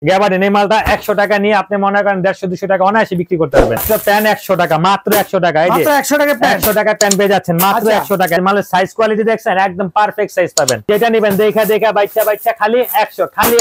Gabardine এই মালটা 100 টাকা নিয়ে আপনি মনে করেন 150-200 টাকা অনায়াসে বিক্রি করতে পারবেন। প্যান্ট 100 টাকা, মাত্র 100 টাকা। এই যে মাত্র 100 টাকা প্যান্ট, 100 টাকা প্যান্ট পেয়ে যাচ্ছেন মাত্র 100 টাকা। মালের সাইজ কোয়ালিটি দেখছেন, একদম পারফেক্ট সাইজ পাবেন। যেটা নেবেন দেখা বাইচা খালি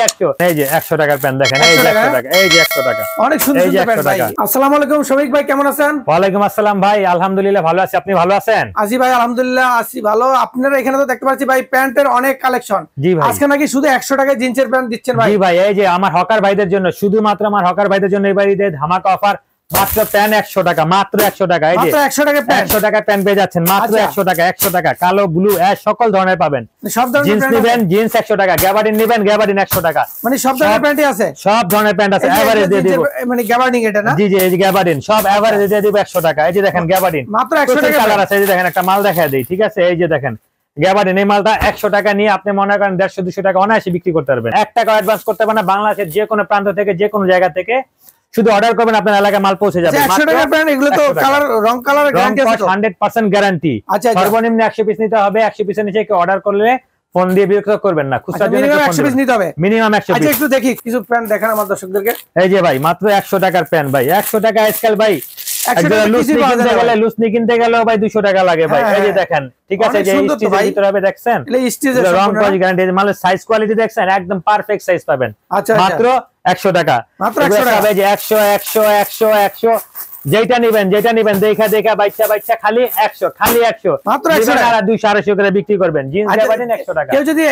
100। এই যে 100 টাকার প্যান্ট দেখেন, এই যে 100 টাকা, এই যে 100 টাকা, অনেক সুন্দর প্যান্ট ভাই। আসসালামু আলাইকুম শফিক ভাই, কেমন আছেন? ওয়ালাইকুম আসসালাম ভাই, আলহামদুলিল্লাহ ভালো আছি। আপনি ভালো আছেন? আজি ভাই আলহামদুলিল্লাহ আছি ভালো। আপনারা এখানে তো দেখতে পাচ্ছি ভাই প্যান্টের অনেক কালেকশন। জি ভাই, আজকে নাকি শুধু 100 টাকায় জিন্সের প্যান্ট দিচ্ছেন ভাই? জি ভাই, এই যে আমার হকার ভাইদের জন্য, শুধুমাত্র আমার হকার ভাইদের জন্য এবারে ঈদে ধামাকা অফার। মাত্র প্যান্ট 100 টাকা, মাত্র 100 টাকা। এই যে 100 টাকা প্যান্ট, 100 টাকা প্যান্ট পেয়ে যাচ্ছেন মাত্র 100 টাকা। 100 টাকা কালো, ব্লু, অ্যাশ সকল ধরনের পাবেন। সব ধরনের জিন্স নেবেন, জিন্স 100 টাকা। গ্যাবার্ডিন নেবেন, গ্যাবার্ডিন 100 টাকা। মানে সব ধরনের প্যান্টই আছে, সব ধরনের প্যান্ট আছে। এভারেজ দিয়ে দিব, মানে গ্যাবার্ডিন এটা না? জি জি, এই যে গ্যাবার্ডিন সব এভারেজ দিয়ে দিব 100 টাকা। এই যে দেখেন গ্যাবার্ডিন মাত্র 100 টাকা কালার আছে। এই যে দেখেন একটা মাল দেখায় দেই, ঠিক আছে? এই যে দেখেন গ্যাবার্ডিন এই মালটা 100 টাকা নিয়ে আপনি মনে করেন 150-200 টাকা অনায়াসে বিক্রি করতে পারবেন। 1 টাকা অ্যাডভান্স করতে পারেন না, বাংলাদেশের যে কোনো প্রান্ত থেকে, যে কোনো জায়গা থেকে শুধু অর্ডার করবেন, আপনার এলাকায় মাল পৌঁছে যাবে। 100 টাকা প্যান্ট, এগুলো তো কালার রং কালার গ্যারান্টি আছে তো? 100% গ্যারান্টি। সর্বনিম্ন 100 পিস নিতে হবে। 100 পিসের নিচে কেউ অর্ডার করলে ফোন দিয়ে বিরক্ত করবেন না। খুচরা জন্য মিনিমাম 100 পিস নিতে হবে, মিনিমাম 100 পিস। আচ্ছা একটু দেখি কিছু প্যান্ট দেখান আমার দর্শকদেরকে। এই যে ভাই মাত্র 100 টাকার প্যান্ট ভাই, 100 টাকা আজকাল ভাই। লুসনি কিনতে গেলেও ভাই 200 টাকা লাগে ভাই। এই যে দেখেন, ঠিক আছে? যে স্টিচের ভিতরে হবে দেখছেন, রং কস গ্যারান্টি। মালের সাইজ কোয়ালিটি দেখছেন, একদম পারফেক্ট সাইজ পাবেন। মাত্র 100 টাকা, মাত্র 100 টাকা। এই যে 100 100 যেটা নেবেন দেখা বাইচা খালি 100 মাত্র 100 টাকা। আর 200-250 করে বিক্রি করবেন। জিন্স গ্যাবার্ডিন 100 টাকা। কেউ যদি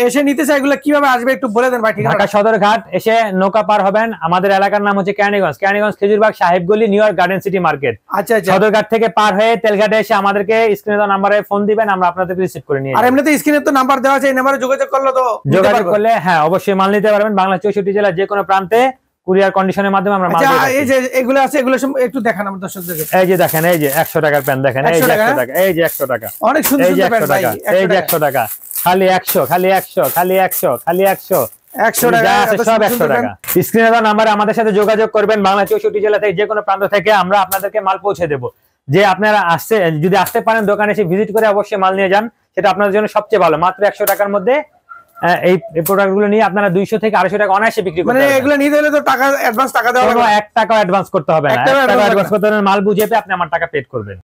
এসে নিতে চায় এগুলো কিভাবে আসবে একটু বলে দেন ভাই। ঢাকা সদরঘাট এসে নৌকা পার হবেন। আমাদের এলাকার নাম হচ্ছে Keraniganj Khejurbag Sahebgoli, New York Garden City Market. আচ্ছা, সদরঘাট থেকে পার হয়ে তেলঘাটে এসে আমাদেরকে স্ক্রিনে দেওয়া নাম্বারে ফোন দিবেন, আমরা আপনাদেরকে রিসিভ করে নিয়ে আর এমনিতে স্ক্রিনে তো নাম্বার দেওয়া আছে, এই নাম্বারে যোগাযোগ করলে হ্যাঁ অবশ্যই মাল নিতে পারবেন। বাংলা 64 জেলার যে কোনো প্রান্তে কুরিয়ার কন্ডিশনের মাধ্যমে আমরা মাল দিই। এই যে এগুলো আছে, এগুলো একটু দেখান আমার দর্শকদেরকে। এই যে দেখেন, এই যে 100 টাকার প্যান্ট দেখেন, এই যে 100 টাকা, এই যে 100 টাকা, অনেক সুন্দর সুন্দর প্যান্ট ভাই। এই যে 100 টাকা, খালি 100 100 টাকা, সব 100 টাকা। স্ক্রিনে দেওয়া নাম্বারে আমাদের সাথে যোগাযোগ করবেন। বাংলা 64 জেলা থেকে যে কোনো প্রান্ত থেকে আমরা আপনাদেরকে মাল পৌঁছে দেব। যে আপনারা যদি আসতে পারেন, দোকানে এসে ভিজিট করে অবশ্যই মাল নিয়ে যান, সেটা আপনাদের জন্য সবচেয়ে ভালো। মাত্র 100 টাকার মধ্যে এই প্রোডাক্টগুলো নিয়ে আপনারা 200 থেকে 250 টাকা অনায়াসে বিক্রি করতে পারবেন। মানে এগুলো নিতে হলে তো টাকা অ্যাডভান্স টাকা দেওয়া হবে? 1 টাকা অ্যাডভান্স করতে হবে না। 1 টাকা অ্যাডভান্স করতে হবে, মাল বুঝে পেয়ে আপনি আমার টাকা পেড করবেন।